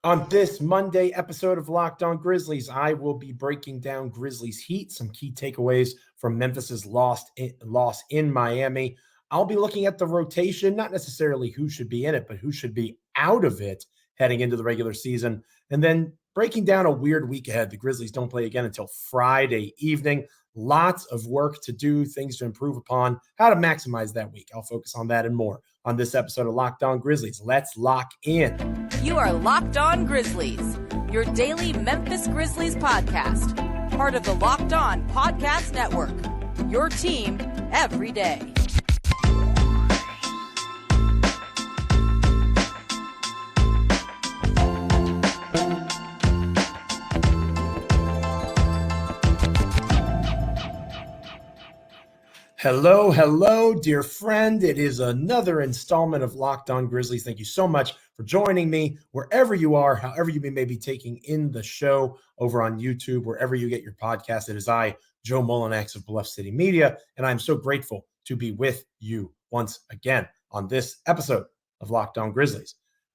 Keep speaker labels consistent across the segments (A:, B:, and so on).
A: On this Monday episode of Locked On Grizzlies, I will be breaking down Grizzlies Heat, some key takeaways from Memphis's loss in Miami. I'll be looking at the rotation, not necessarily who should be in it, but who should be out of it heading into the regular season. And then breaking down a weird week ahead. The Grizzlies don't play again until Friday evening. Lots of work to do, things to improve upon, how to maximize that week. I'll focus on that and more on this episode of Locked On Grizzlies. Let's lock in.
B: You are Locked On Grizzlies, your daily Memphis Grizzlies podcast, part of the Locked On Podcast Network, your team every day.
A: Hello, dear friend. It is another installment of Locked On Grizzlies. Thank you so much for joining me wherever you are, however you may be taking in the show over on YouTube, wherever you get your podcast. It is I, Joe Mullinax of Bluff City Media, and I'm so grateful to be with you once again on this episode of Locked On Grizzlies.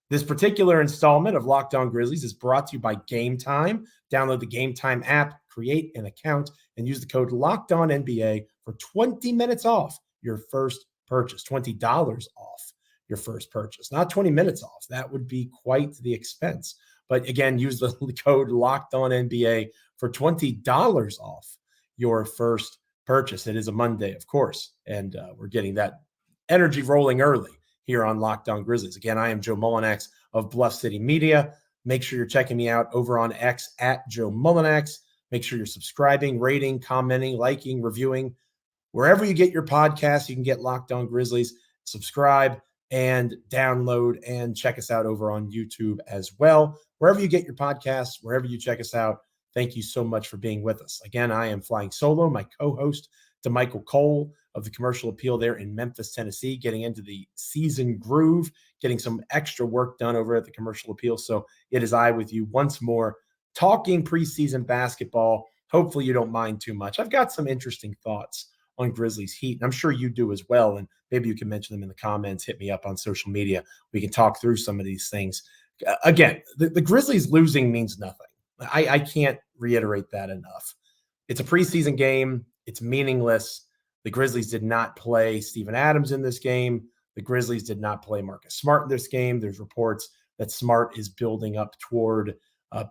A: This particular installment of Locked On Grizzlies is brought to you by Gametime. Download the Gametime app, create an account, and use the code LOCKEDONNBA for 20 minutes off your first purchase, $20 off your first purchase, not 20 minutes off. That would be quite the expense. But again, use the code LOCKEDONNBA for $20 off your first purchase. It is a Monday, of course, and we're getting that energy rolling early here on Locked On Grizzlies. Again, I am Joe Mullinax of Bluff City Media. Make sure you're checking me out over on X at Joe Mullinax. Make sure you're subscribing, rating, commenting, liking, reviewing. Wherever you get your podcasts, you can get Locked On Grizzlies. Subscribe and download and check us out over on YouTube as well. Wherever you get your podcasts, wherever you check us out, thank you so much for being with us. Again, I am flying solo, my co-host, Michael Cole of the Commercial Appeal there in Memphis, Tennessee, getting into the season groove, getting some extra work done over at the Commercial Appeal. So it is I with you once more, talking preseason basketball. Hopefully you don't mind too much. I've got some interesting thoughts on Grizzlies Heat, and I'm sure you do as well. And maybe you can mention them in the comments, hit me up on social media. We can talk through some of these things. Again, the Grizzlies losing means nothing. I can't reiterate that enough. It's a preseason game. It's meaningless. The Grizzlies did not play Steven Adams in this game. The Grizzlies did not play Marcus Smart in this game. There's reports that Smart is building up toward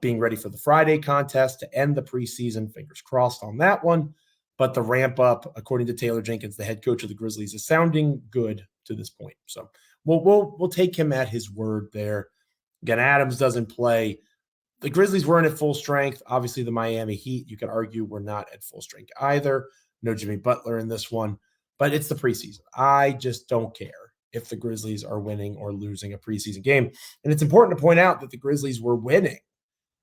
A: being ready for the Friday contest to end the preseason. Fingers crossed on that one. But the ramp up, according to Taylor Jenkins, the head coach of the Grizzlies, is sounding good to this point. So we'll take him at his word there. Again, Adams doesn't play. The Grizzlies weren't at full strength. Obviously, the Miami Heat, you could argue, were not at full strength either. No Jimmy Butler in this one, but it's the preseason. I just don't care if the Grizzlies are winning or losing a preseason game. And it's important to point out that the Grizzlies were winning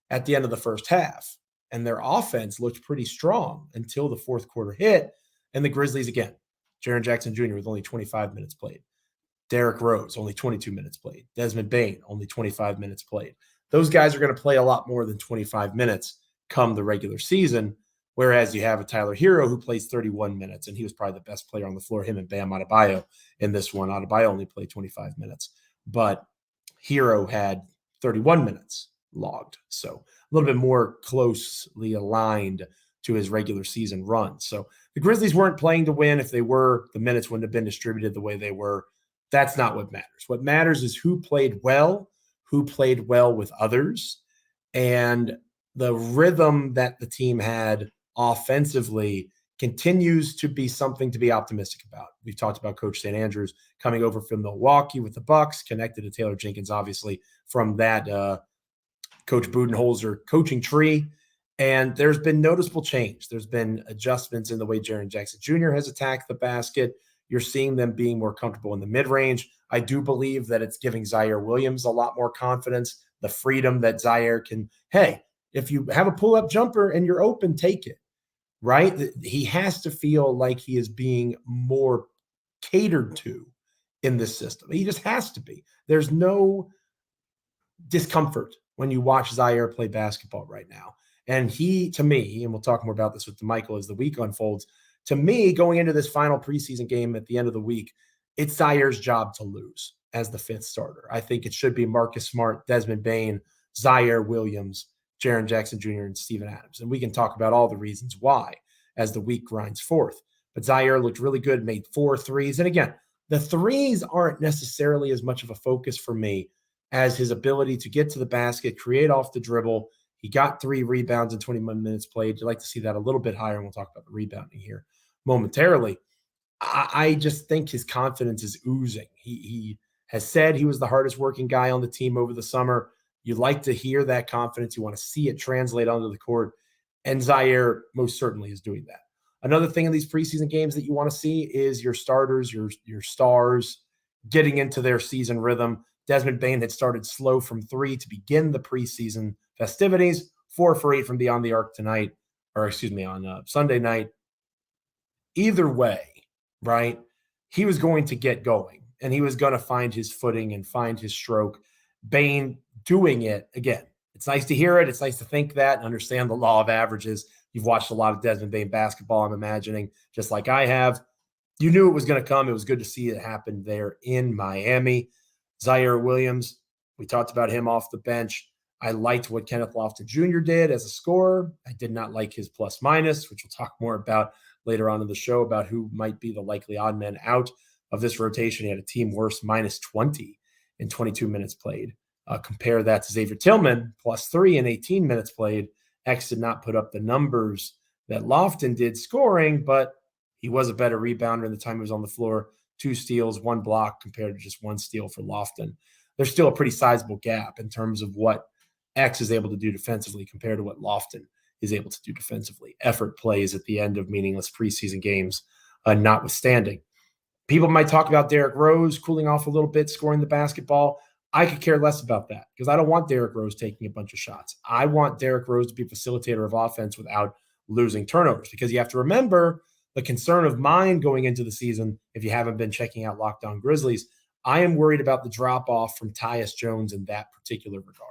A: at the end of the first half, and their offense looked pretty strong until the fourth quarter hit. And the Grizzlies, again, Jaren Jackson Jr. with only 25 minutes played. Derrick Rose, only 22 minutes played. Desmond Bane, only 25 minutes played. Those guys are going to play a lot more than 25 minutes come the regular season, whereas you have a Tyler Hero who plays 31 minutes, and he was probably the best player on the floor, him and Bam Adebayo in this one. Adebayo only played 25 minutes, but Hero had 31 minutes logged, so a little bit more closely aligned to his regular season run. So the Grizzlies weren't playing to win. If they were, the minutes wouldn't have been distributed the way they were. That's not what matters. What matters is who played well with others, and the rhythm that the team had offensively continues to be something to be optimistic about. We've talked about Coach St. Andrews coming over from Milwaukee with the Bucks, connected to Taylor Jenkins, obviously, from that Coach Budenholzer coaching tree. And there's been noticeable change. There's been adjustments in the way Jaren Jackson Jr. has attacked the basket. You're seeing them being more comfortable in the mid-range. I do believe that it's giving Zaire Williams a lot more confidence, the freedom that Zaire can, hey, if you have a pull-up jumper and you're open, take it, right? He has to feel like he is being more catered to in this system. He just has to be. There's no discomfort when you watch Zaire play basketball right now. And he, to me, and we'll talk more about this with Michael as the week unfolds, to me, going into this final preseason game at the end of the week, it's Zaire's job to lose as the fifth starter. I think it should be Marcus Smart, Desmond Bane, Zaire Williams, Jaren Jackson Jr., and Steven Adams. And we can talk about all the reasons why as the week grinds forth. But Zaire looked really good, made 4 threes. And again, the threes aren't necessarily as much of a focus for me as his ability to get to the basket, create off the dribble. He got 3 rebounds in 21 minutes played. You'd like to see that a little bit higher, and we'll talk about the rebounding here momentarily. I just think his confidence is oozing. He has said he was the hardest working guy on the team over the summer. You like to hear that confidence. You want to see it translate onto the court. And Zaire most certainly is doing that. Another thing in these preseason games that you want to see is your starters, your stars getting into their season rhythm. Desmond Bane had started slow from 3 to begin the preseason festivities, 4 for 8 from beyond the arc tonight, on Sunday night. Either way, right, he was going to get going, and he was going to find his footing and find his stroke. Bane doing it again. It's nice to hear it. It's nice to think that and understand the law of averages. You've watched a lot of Desmond Bane basketball, I'm imagining, just like I have. You knew it was going to come. It was good to see it happen there in Miami. Zaire Williams, we talked about him off the bench. I liked what Kenneth Lofton Jr. did as a scorer. I did not like his plus-minus, which we'll talk more about later on in the show about who might be the likely odd man out of this rotation. He had a team worst minus 20 in 22 minutes played. Compare that to Xavier Tillman, plus 3 in 18 minutes played. X did not put up the numbers that Lofton did scoring, but he was a better rebounder in the time he was on the floor. 2 steals, 1 block compared to just 1 steal for Lofton. There's still a pretty sizable gap in terms of what X is able to do defensively compared to what Lofton is able to do defensively. Effort plays at the end of meaningless preseason games, notwithstanding. People might talk about Derrick Rose cooling off a little bit, scoring the basketball. I could care less about that because I don't want Derrick Rose taking a bunch of shots. I want Derrick Rose to be a facilitator of offense without losing turnovers, because you have to remember the concern of mine going into the season. If you haven't been checking out Locked On Grizzlies, I am worried about the drop-off from Tyus Jones in that particular regard.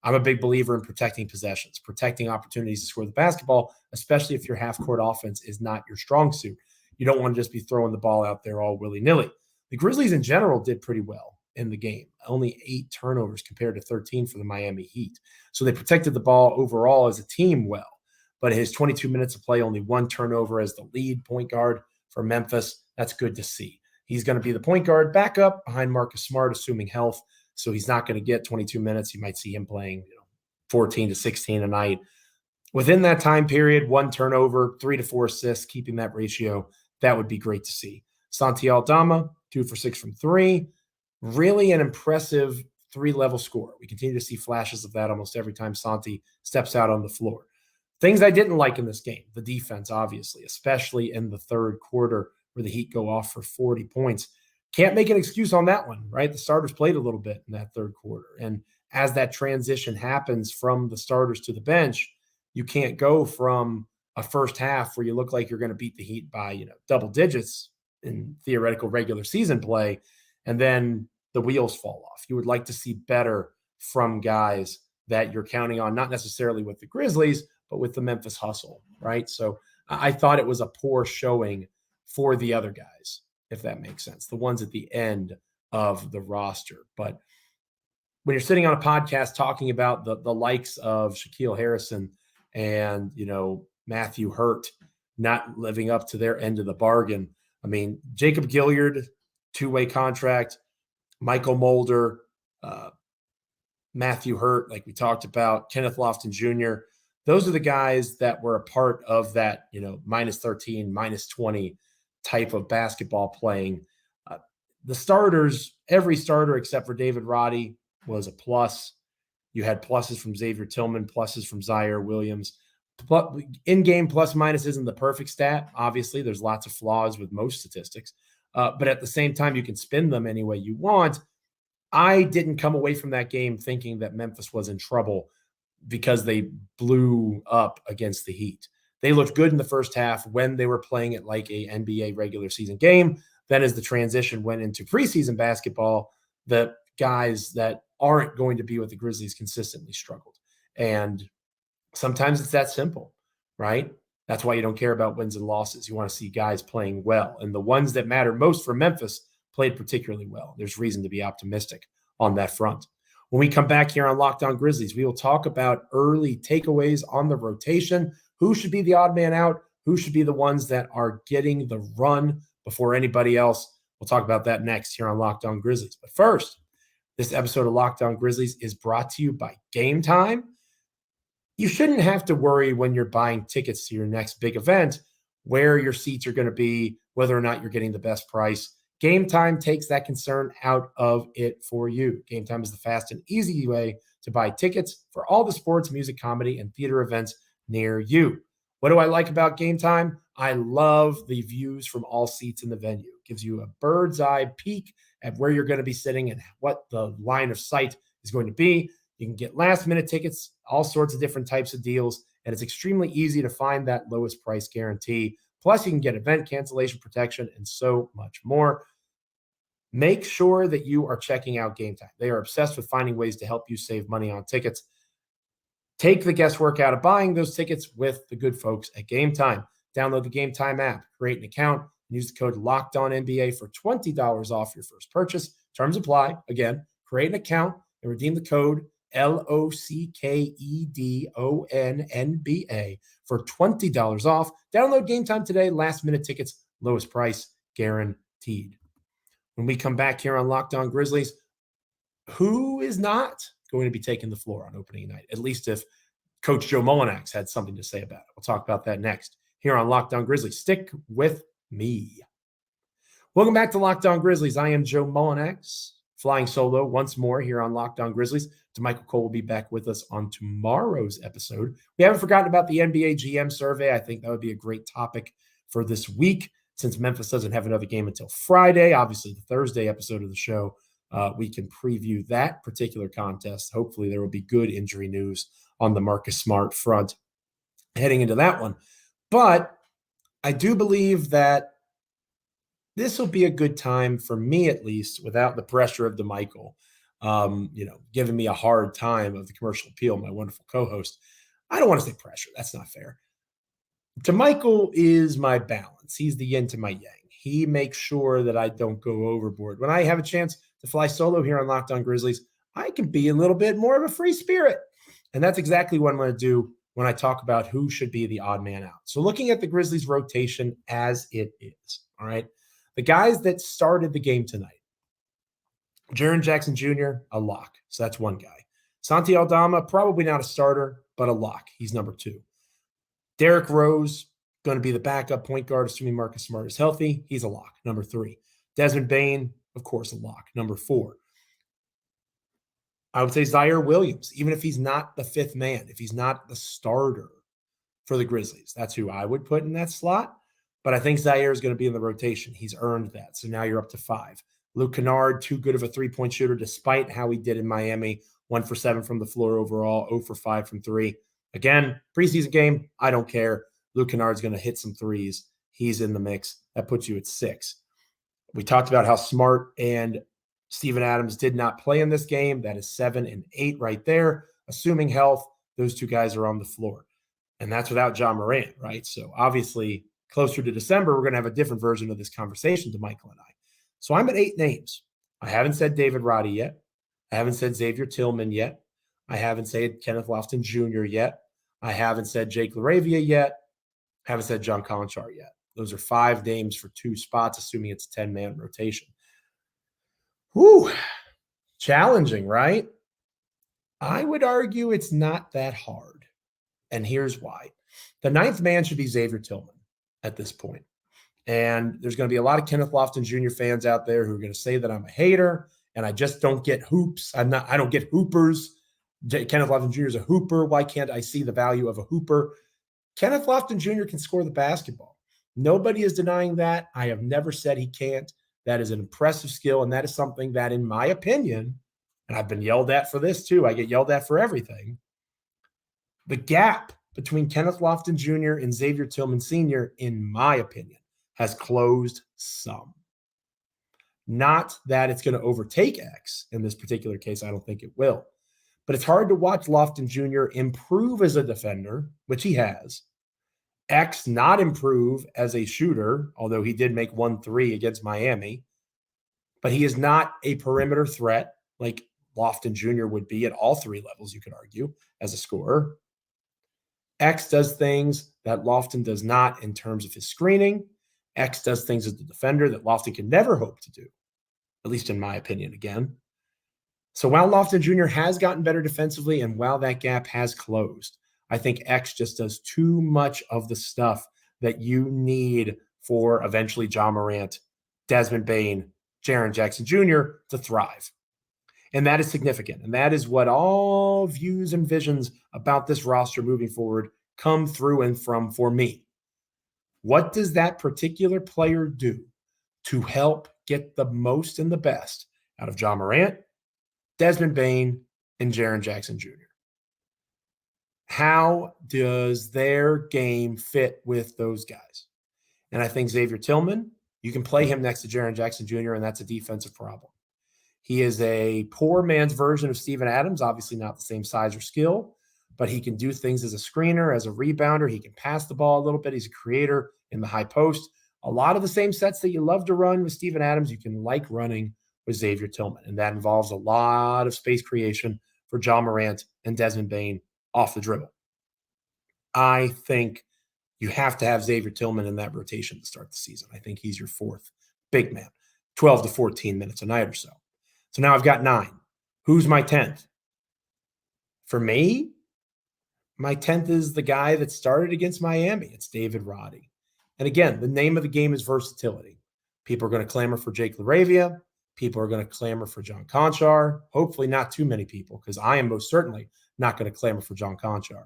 A: I'm a big believer in protecting possessions, protecting opportunities to score the basketball, especially if your half-court offense is not your strong suit. You don't want to just be throwing the ball out there all willy-nilly. The Grizzlies in general did pretty well in the game. Only 8 turnovers compared to 13 for the Miami Heat. So they protected the ball overall as a team well. But his 22 minutes of play, only 1 turnover as the lead point guard for Memphis. That's good to see. He's going to be the point guard backup behind Marcus Smart, assuming health. So he's not going to get 22 minutes. You might see him playing 14 to 16 a night. Within that time period, 1 turnover, 3 to 4 assists, keeping that ratio, that would be great to see. Santi Aldama, 2 for 6 from 3. Really an impressive 3-level score. We continue to see flashes of that almost every time Santi steps out on the floor. Things I didn't like in this game, the defense, obviously, especially in the third quarter where the Heat go off for 40 points. Can't make an excuse on that one, right? The starters played a little bit in that third quarter. And as that transition happens from the starters to the bench, you can't go from a first half where you look like you're going to beat the Heat by, double digits in theoretical regular season play, and then the wheels fall off. You would like to see better from guys that you're counting on, not necessarily with the Grizzlies, but with the Memphis Hustle, right? So I thought it was a poor showing for the other guys, if that makes sense, the ones at the end of the roster. But when you're sitting on a podcast talking about the likes of Shaquille Harrison and, Matthew Hurt not living up to their end of the bargain, I mean, Jacob Gilyard, 2-way contract, Michael Mulder, Matthew Hurt, like we talked about, Kenneth Lofton Jr., those are the guys that were a part of that, minus 13, minus 20 type of basketball playing. The starters, every starter except for David Roddy was a plus. You had pluses from Xavier Tillman, pluses from Zaire Williams. In-game plus-minus isn't the perfect stat. Obviously, there's lots of flaws with most statistics. But at the same time, you can spin them any way you want. I didn't come away from that game thinking that Memphis was in trouble because they blew up against the Heat. They looked good in the first half when they were playing it like a NBA regular season game. Then as the transition went into preseason basketball, the guys that aren't going to be with the Grizzlies consistently struggled. And sometimes it's that simple, right? That's why you don't care about wins and losses. You want to see guys playing well. And the ones that matter most for Memphis played particularly well. There's reason to be optimistic on that front. When we come back here on Locked On Grizzlies, we will talk about early takeaways on the rotation. Who should be the odd man out? Who should be the ones that are getting the run before anybody else? We'll talk about that next here on Locked On Grizzlies. But first, this episode of Locked On Grizzlies is brought to you by Gametime. You shouldn't have to worry when you're buying tickets to your next big event where your seats are going to be, whether or not you're getting the best price. Gametime takes that concern out of it for you. Gametime is the fast and easy way to buy tickets for all the sports, music, comedy, and theater events near you. What do I like about Gametime? I love the views from all seats in the venue. It gives you a bird's eye peek at where you're going to be sitting and what the line of sight is going to be. You can get last minute tickets, all sorts of different types of deals, and it's extremely easy to find that lowest price guarantee. Plus, you can get event cancellation protection and so much more. Make sure that you are checking out Gametime. They are obsessed with finding ways to help you save money on tickets. Take the guesswork out of buying those tickets with the good folks at Gametime. Download the Gametime app, create an account, and use the code LOCKEDONNBA for $20 off your first purchase. Terms apply. Again, create an account and redeem the code LOCKEDONNBA for $20 off. Download Gametime today. Last minute tickets, lowest price guaranteed. When we come back here on Locked On Grizzlies, who is not going to be taking the floor on opening night? At least if Coach Joe Mullinax had something to say about it. We'll talk about that next here on Locked On Grizzlies. Stick with me. Welcome back to Locked On Grizzlies. I am Joe Mullinax, flying solo once more here on Locked On Grizzlies. Michael Cole will be back with us on tomorrow's episode. We haven't forgotten about the NBA GM survey. I think that would be a great topic for this week since Memphis doesn't have another game until Friday. Obviously, the Thursday episode of the show, we can preview that particular contest. Hopefully, there will be good injury news on the Marcus Smart front heading into that one. But I do believe that this will be a good time for me, at least, without the pressure of DeMichael. Giving me a hard time of the commercial appeal, my wonderful co-host. I don't want to say pressure. That's not fair. DeMichael is my balance. He's the yin to my yang. He makes sure that I don't go overboard. When I have a chance to fly solo here on Locked On Grizzlies, I can be a little bit more of a free spirit. And that's exactly what I'm going to do when I talk about who should be the odd man out. So looking at the Grizzlies rotation as it is, all right, the guys that started the game tonight, Jaren Jackson Jr., a lock. So that's one guy. Santi Aldama, probably not a starter, but a lock. He's number 2. Derrick Rose, going to be the backup point guard, assuming Marcus Smart is healthy. He's a lock. Number 3. Desmond Bane, of course, a lock. Number 4. I would say Zaire Williams, even if he's not the 5th man, if he's not the starter for the Grizzlies. That's who I would put in that slot. But I think Zaire is going to be in the rotation. He's earned that. So now you're up to 5. Luke Kennard, too good of a three-point shooter, despite how he did in Miami. 1 for 7 from the floor overall, 0 for 5 from 3. Again, preseason game, I don't care. Luke Kennard's going to hit some threes. He's in the mix. That puts you at 6. We talked about how Smart and Steven Adams did not play in this game. That is 7 and 8 right there. Assuming health, those 2 guys are on the floor. And that's without John Morant, right? So obviously, closer to December, we're going to have a different version of this conversation to Michael and I. So I'm at 8 names. I haven't said David Roddy yet. I haven't said Xavier Tillman yet. I haven't said Kenneth Lofton Jr. yet. I haven't said Jake LaRavia yet. I haven't said John Conchar yet. Those are 5 names for 2 spots, assuming it's a 10-man rotation. Whew. Challenging, right? I would argue it's not that hard. And here's why. The 9th man should be Xavier Tillman at this point. And there's going to be a lot of Kenneth Lofton Jr. fans out there who are going to say that I'm a hater and I just don't get hoops. I don't get hoopers. Kenneth Lofton Jr. is a hooper. Why can't I see the value of a hooper? Kenneth Lofton Jr. can score the basketball. Nobody is denying that. I have never said he can't. That is an impressive skill, and that is something that, in my opinion, and I've been yelled at for this too. I get yelled at for everything. The gap between Kenneth Lofton Jr. and Xavier Tillman Sr., in my opinion, has closed some. Not that it's going to overtake X in this particular case. I don't think it will. But it's hard to watch Lofton Jr. improve as a defender, which he has. X not improve as a shooter, although he did make 1 3 against Miami. But he is not a perimeter threat like Lofton Jr. would be at all three levels, you could argue, as a scorer. X does things that Lofton does not in terms of his screening. X does things as the defender that Lofton can never hope to do, at least in my opinion, again. So while Lofton Jr. has gotten better defensively and while that gap has closed, I think X just does too much of the stuff that you need for eventually John Morant, Desmond Bane, Jaren Jackson Jr. to thrive. And that is significant. And that is what all views and visions about this roster moving forward come through and from for me. What does that particular player do to help get the most and the best out of John Morant, Desmond Bane, and Jaren Jackson Jr.? How does their game fit with those guys? And I think Xavier Tillman, you can play him next to Jaren Jackson Jr., and that's a defensive problem. He is a poor man's version of Steven Adams, obviously not the same size or skill, but he can do things as a screener, as a rebounder. He can pass the ball a little bit. He's a creator in the high post. A lot of the same sets that you love to run with Steven Adams, you can like running with Xavier Tillman, and that involves a lot of space creation for John Morant and Desmond Bane off the dribble. I think you have to have Xavier Tillman in that rotation to start the season. I think he's your fourth big man, 12 to 14 minutes a night or so. So now I've got 9. Who's my 10th? For me, my 10th is the guy that started against Miami. It's David Roddy. And again, the name of the game is versatility. People are going to clamor for Jake LaRavia. People are going to clamor for John Conchar. Hopefully not too many people, because I am most certainly not going to clamor for John Conchar.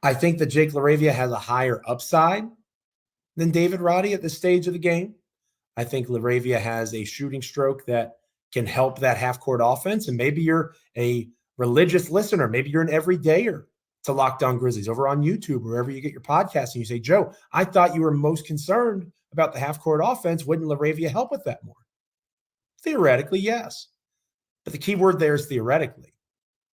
A: I think that Jake LaRavia has a higher upside than David Roddy at this stage of the game. I think LaRavia has a shooting stroke that can help that half-court offense. And maybe you're a religious listener. Maybe you're an everydayer to Locked On Grizzlies over on YouTube, wherever you get your podcast, and you say, Joe, I thought you were most concerned about the half-court offense. Wouldn't LaRavia help with that more? Theoretically, yes. But the key word there is theoretically.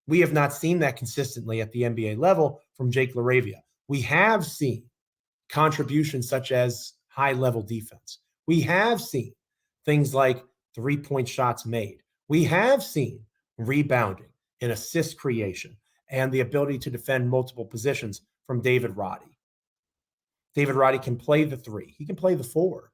A: We have not seen that consistently at the NBA level from Jake LaRavia. We have seen contributions such as high-level defense. We have seen things like three-point shots made. We have seen rebounding and assist creation and the ability to defend multiple positions from David Roddy. David Roddy can play the 3. He can play the 4.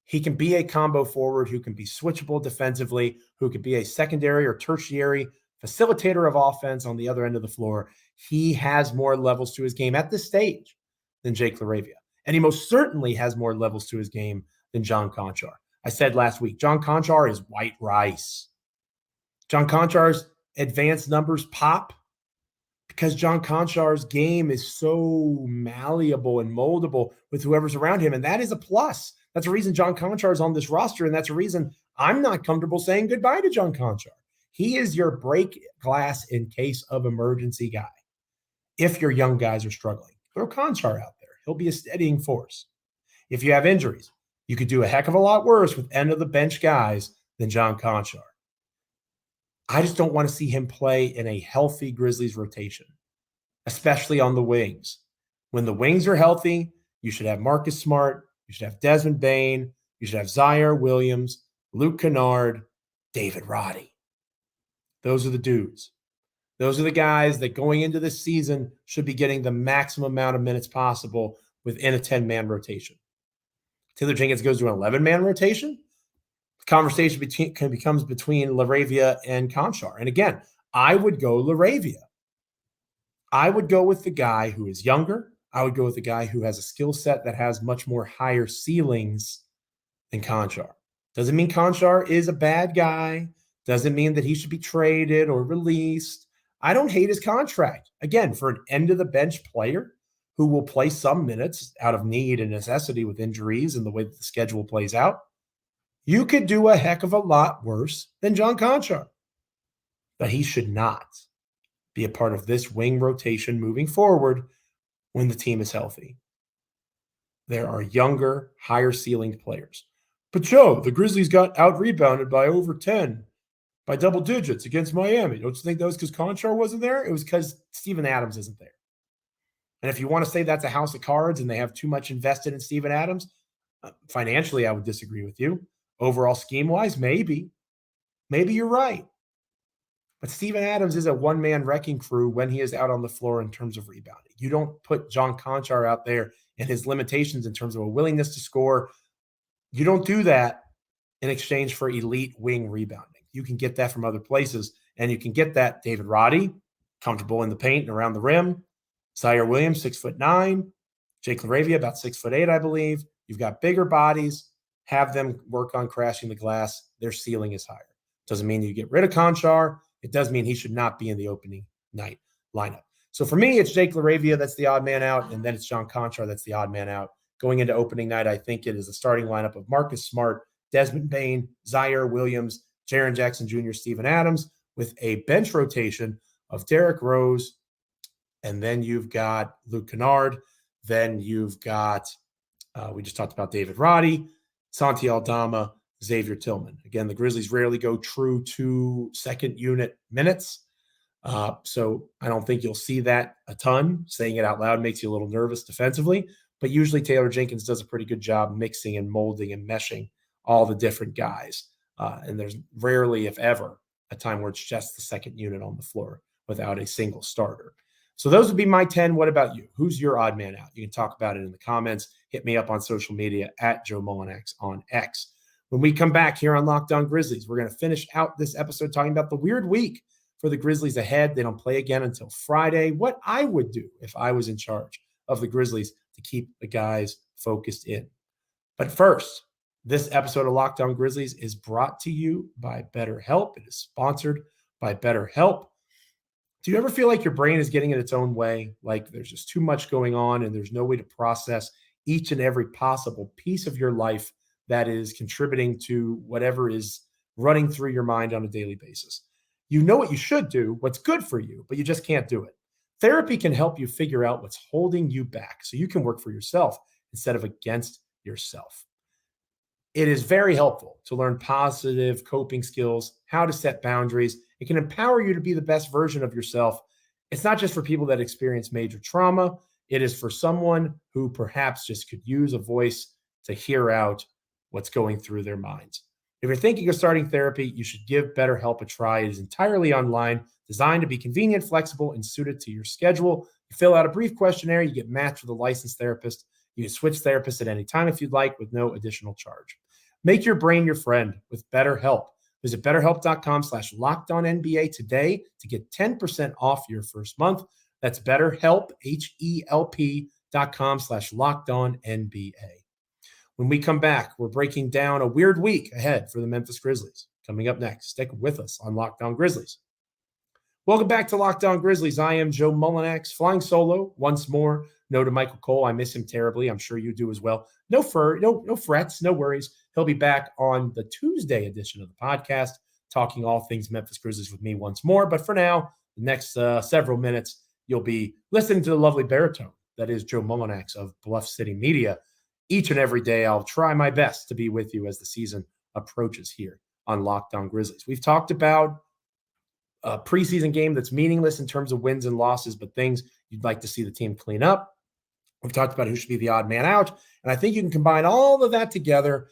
A: He can be a combo forward who can be switchable defensively, who could be a secondary or tertiary facilitator of offense on the other end of the floor. He has more levels to his game at this stage than Jake LaRavia. And he most certainly has more levels to his game than John Conchar. I said last week, John Conchar is white rice. John Conchar's advanced numbers pop because John Conchar's game is so malleable and moldable with whoever's around him. And that is a plus. That's a reason John Conchar is on this roster. And that's a reason I'm not comfortable saying goodbye to John Conchar. He is your break glass in case of emergency guy. If your young guys are struggling, throw Conchar out there. He'll be a steadying force. If you have injuries, you could do a heck of a lot worse with end-of-the-bench guys than John Conchar. I just don't want to see him play in a healthy Grizzlies rotation, especially on the wings. When the wings are healthy, you should have Marcus Smart, you should have Desmond Bane, you should have Zaire Williams, Luke Kennard, David Roddy. Those are the dudes. Those are the guys that going into this season should be getting the maximum amount of minutes possible within a 10-man rotation. Taylor Jenkins goes to an 11-man rotation. The conversation becomes between LaRavia and Conchar. And again, I would go LaRavia. I would go with the guy who is younger. I would go with the guy who has a skill set that has much more higher ceilings than Conchar. Doesn't mean Conchar is a bad guy. Doesn't mean that he should be traded or released. I don't hate his contract. Again, for an end-of-the-bench player who will play some minutes out of need and necessity with injuries and the way that the schedule plays out, you could do a heck of a lot worse than John Conchar. But he should not be a part of this wing rotation moving forward when the team is healthy. There are younger, higher-ceilinged players. But Joe, the Grizzlies got out-rebounded by over 10, by double digits against Miami. Don't you think that was because Conchar wasn't there? It was because Steven Adams isn't there. And if you want to say that's a house of cards and they have too much invested in Steven Adams, financially, I would disagree with you. Overall scheme-wise, maybe. Maybe you're right. But Steven Adams is a one-man wrecking crew when he is out on the floor in terms of rebounding. You don't put John Conchar out there and his limitations in terms of a willingness to score. You don't do that in exchange for elite wing rebounding. You can get that from other places, and you can get that David Roddy, comfortable in the paint and around the rim. Zaire Williams, 6'9". Jake LaRavia, about 6'8", I believe. You've got bigger bodies. Have them work on crashing the glass. Their ceiling is higher. Doesn't mean you get rid of Conchar. It does mean he should not be in the opening night lineup. So for me, it's Jake LaRavia that's the odd man out, and then it's John Conchar that's the odd man out. Going into opening night, I think it is a starting lineup of Marcus Smart, Desmond Bane, Zaire Williams, Jaren Jackson Jr., Steven Adams, with a bench rotation of Derrick Rose, and then you've got Luke Kennard. Then you've got, we just talked about David Roddy, Santi Aldama, Xavier Tillman. Again, the Grizzlies rarely go true to second unit minutes. So I don't think you'll see that a ton. Saying it out loud makes you a little nervous defensively, but usually Taylor Jenkins does a pretty good job mixing and molding and meshing all the different guys. And there's rarely, if ever, a time where it's just the second unit on the floor without a single starter. So those would be my 10. What about you? Who's your odd man out? You can talk about it in the comments. Hit me up on social media at Joe Mullinax on X. When we come back here on Locked On Grizzlies, we're going to finish out this episode talking about the weird week for the Grizzlies ahead. They don't play again until Friday. What I would do if I was in charge of the Grizzlies to keep the guys focused in. But first, this episode of Locked On Grizzlies is brought to you by Betterhelp. It is sponsored by Betterhelp. Do you ever feel like your brain is getting in its own way? Like there's just too much going on and there's no way to process each and every possible piece of your life that is contributing to whatever is running through your mind on a daily basis? You know what you should do, what's good for you, but you just can't do it. Therapy can help you figure out what's holding you back so you can work for yourself instead of against yourself. It is very helpful to learn positive coping skills, how to set boundaries. It can empower you to be the best version of yourself. It's not just for people that experience major trauma. It is for someone who perhaps just could use a voice to hear out what's going through their minds. If you're thinking of starting therapy, you should give BetterHelp a try. It is entirely online, designed to be convenient, flexible, and suited to your schedule. You fill out a brief questionnaire, you get matched with a licensed therapist. You can switch therapists at any time if you'd like with no additional charge. Make your brain your friend with BetterHelp. Visit BetterHelp.com/LockedOnNBA today to get 10% off your first month. That's BetterHelp, HELP.com/LockedOnNBA. When we come back, we're breaking down a weird week ahead for the Memphis Grizzlies. Coming up next, stick with us on Locked On Grizzlies. Welcome back to Locked On Grizzlies. I am Joe Mullinax, flying solo once more. No to Michael Cole. I miss him terribly. I'm sure you do as well. No frets, no worries. He'll be back on the Tuesday edition of the podcast, talking all things Memphis Grizzlies with me once more. But for now, the next several minutes, you'll be listening to the lovely baritone that is Joe Mullinax of Bluff City Media. Each and every day, I'll try my best to be with you as the season approaches here on Locked On Grizzlies. We've talked about a preseason game that's meaningless in terms of wins and losses, but things you'd like to see the team clean up. We've talked about who should be the odd man out, and I think you can combine all of that together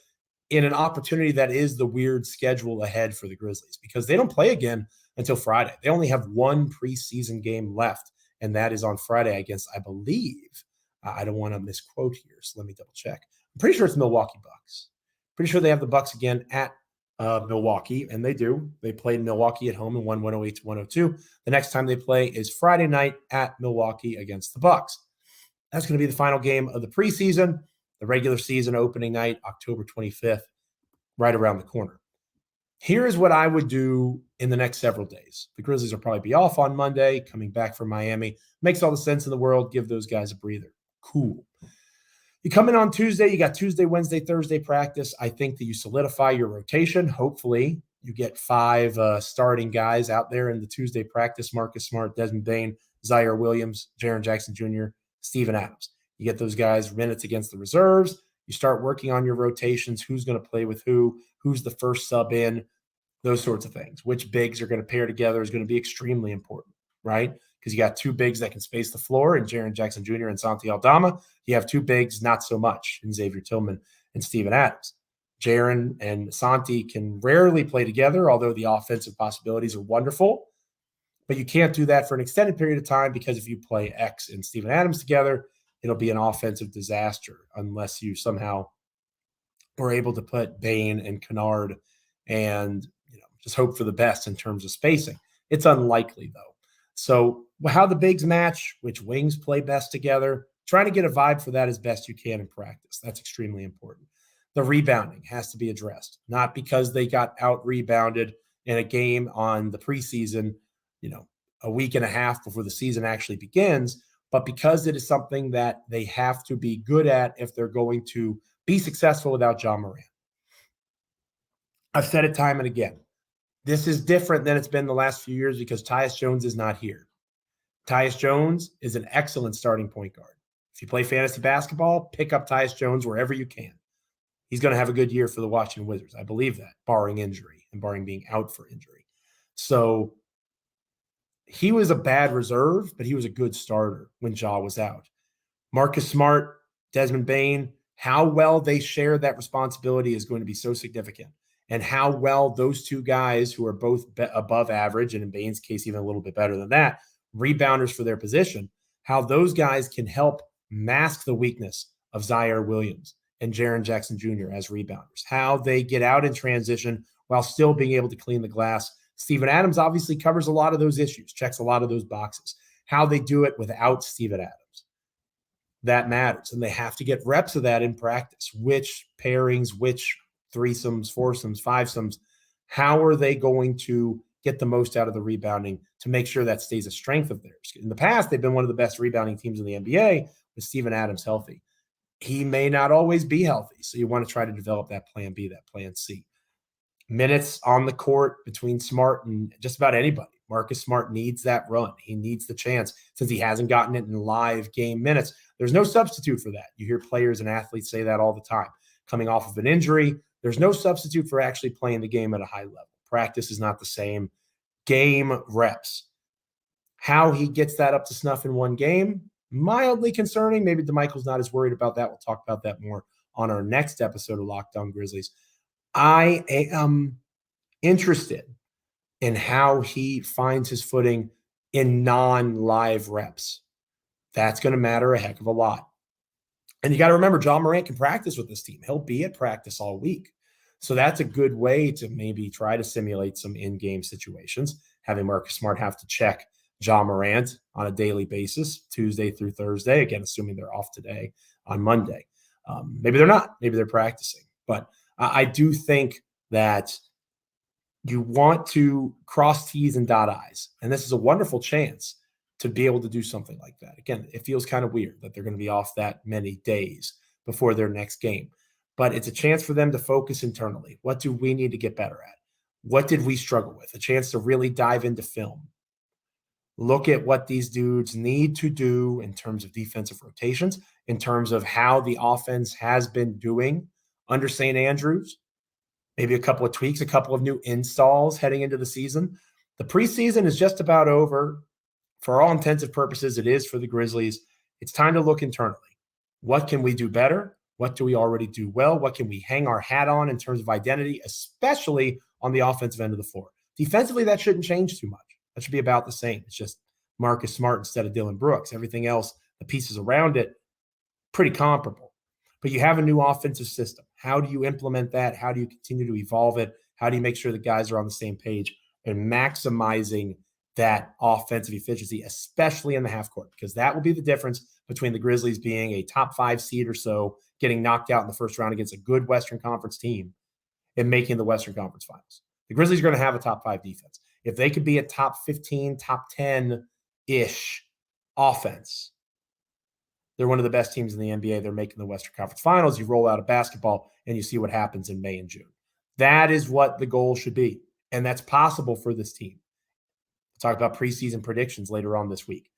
A: in an opportunity that is the weird schedule ahead for the Grizzlies, because they don't play again until Friday. They only have one preseason game left, and that is on Friday against, I believe, I don't want to misquote here, so let me double check. I'm pretty sure it's Milwaukee Bucks. Pretty sure they have the Bucks again at Milwaukee, and they do. They played Milwaukee at home and won 108-102. The next time they play is Friday night at Milwaukee against the Bucks. That's going to be the final game of the preseason. The regular season opening night, October 25th, right around the corner. Here is what I would do in the next several days. The Grizzlies will probably be off on Monday, coming back from Miami. Makes all the sense in the world. Give those guys a breather. Cool. You come in on Tuesday, you got Tuesday, Wednesday, Thursday practice. I think that you solidify your rotation. Hopefully, you get 5 starting guys out there in the Tuesday practice: Marcus Smart, Desmond Bane, Zaire Williams, Jaren Jackson Jr., Steven Adams. You get those guys minutes against the reserves. You start working on your rotations, who's going to play with who's the first sub in, those sorts of things. Which bigs are going to pair together is going to be extremely important, right? Because you got 2 bigs that can space the floor in Jaren Jackson Jr. and Santi Aldama. You have 2 bigs, not so much, in Xavier Tillman and Steven Adams. Jaren and Santi can rarely play together, although the offensive possibilities are wonderful. But you can't do that for an extended period of time because if you play X and Steven Adams together, it'll be an offensive disaster unless you somehow were able to put Bane and Kennard and just hope for the best in terms of spacing. It's unlikely, though. So how the bigs match, which wings play best together, trying to get a vibe for that as best you can in practice. That's extremely important. The rebounding has to be addressed, not because they got out-rebounded in a game on the preseason, a week and a half before the season actually begins, but because it is something that they have to be good at if they're going to be successful without John Morant. I've said it time and again. This is different than it's been the last few years because Tyus Jones is not here. Tyus Jones is an excellent starting point guard. If you play fantasy basketball, pick up Tyus Jones wherever you can. He's going to have a good year for the Washington Wizards. I believe that, barring injury and barring being out for injury. So he was a bad reserve, but he was a good starter when Ja was out. Marcus Smart, Desmond Bane, how well they share that responsibility is going to be so significant. And how well those two guys who are both above average, and in Bane's case, even a little bit better than that, rebounders for their position, how those guys can help mask the weakness of Zaire Williams and Jaren Jackson Jr. as rebounders, how they get out in transition while still being able to clean the glass. Steven Adams obviously covers a lot of those issues, checks a lot of those boxes. How they do it without Steven Adams, that matters. And they have to get reps of that in practice. Which pairings, which threesomes, foursomes, fivesomes, how are they going to get the most out of the rebounding to make sure that stays a strength of theirs? In the past, they've been one of the best rebounding teams in the NBA with Steven Adams healthy. He may not always be healthy, so you want to try to develop that plan B, that plan C. Minutes on the court between Smart and just about anybody. Marcus Smart needs that run. He needs the chance since he hasn't gotten it in live game minutes. There's no substitute for that. You hear players and athletes say that all the time. Coming off of an injury, there's no substitute for actually playing the game at a high level. Practice is not the same. Game reps. How he gets that up to snuff in one game, mildly concerning. Maybe DeMichael's not as worried about that. We'll talk about that more on our next episode of Locked On Grizzlies. I am interested in how he finds his footing in non-live reps. That's going to matter a heck of a lot. And you got to remember, John Morant can practice with this team. He'll be at practice all week. So that's a good way to maybe try to simulate some in-game situations, having Marcus Smart have to check John Morant on a daily basis, Tuesday through Thursday, again, assuming they're off today on Monday. Maybe they're not. Maybe they're practicing. But I do think that you want to cross T's and dot I's. And this is a wonderful chance to be able to do something like that. Again, it feels kind of weird that they're going to be off that many days before their next game. But it's a chance for them to focus internally. What do we need to get better at? What did we struggle with? A chance to really dive into film. Look at what these dudes need to do in terms of defensive rotations, in terms of how the offense has been doing under St. Andrews. Maybe a couple of tweaks, a couple of new installs heading into the season. The preseason is just about over. For all intents and purposes, it is for the Grizzlies. It's time to look internally. What can we do better? What do we already do well? What can we hang our hat on in terms of identity, especially on the offensive end of the floor? Defensively, that shouldn't change too much. That should be about the same. It's just Marcus Smart instead of Dillon Brooks. Everything else, the pieces around it, pretty comparable. But you have a new offensive system. How do you implement that? How do you continue to evolve it? How do you make sure the guys are on the same page and maximizing that offensive efficiency, especially in the half court? Because that will be the difference between the Grizzlies being a top 5 seed or so, getting knocked out in the first round against a good Western Conference team, and making the Western Conference Finals. The Grizzlies are going to have a top 5 defense. If they could be a top 15, top 10-ish offense, they're one of the best teams in the NBA. They're making the Western Conference Finals. You roll out of basketball and you see what happens in May and June. That is what the goal should be. And that's possible for this team. We'll talk about preseason predictions later on this week.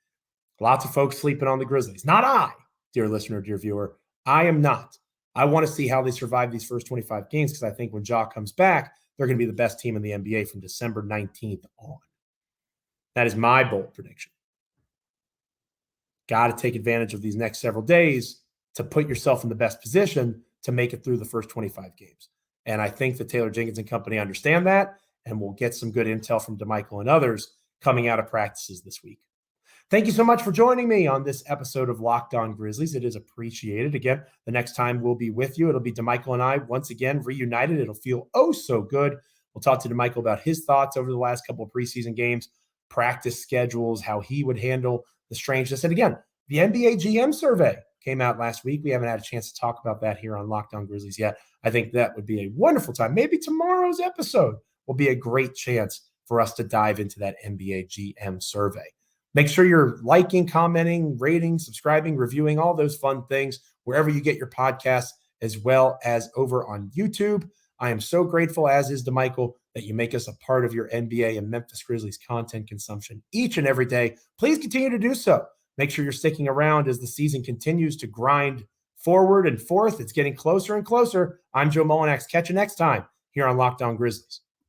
A: Lots of folks sleeping on the Grizzlies. Not I, dear listener, dear viewer. I am not. I want to see how they survive these first 25 games because I think when Ja comes back, they're going to be the best team in the NBA from December 19th on. That is my bold prediction. Got to take advantage of these next several days to put yourself in the best position to make it through the first 25 games. And I think the Taylor Jenkins and company understand that, and we'll get some good intel from DeMichael and others coming out of practices this week. Thank you so much for joining me on this episode of Locked On Grizzlies. It is appreciated. Again, the next time we'll be with you, it'll be DeMichael and I once again reunited. It'll feel oh so good. We'll talk to DeMichael about his thoughts over the last couple of preseason games, practice schedules, how he would handle the strangeness. And again, the NBA GM survey came out last week. We haven't had a chance to talk about that here on Locked On Grizzlies yet. I think that would be a wonderful time. Maybe tomorrow's episode will be a great chance for us to dive into that NBA GM survey. Make sure you're liking, commenting, rating, subscribing, reviewing, all those fun things wherever you get your podcasts, as well as over on YouTube. I am so grateful, as is DeMichael, that you make us a part of your NBA and Memphis Grizzlies content consumption each and every day. Please continue to do so. Make sure you're sticking around as the season continues to grind forward and forth. It's getting closer and closer. I'm Joe Mullinax. Catch you next time here on Locked On Grizzlies.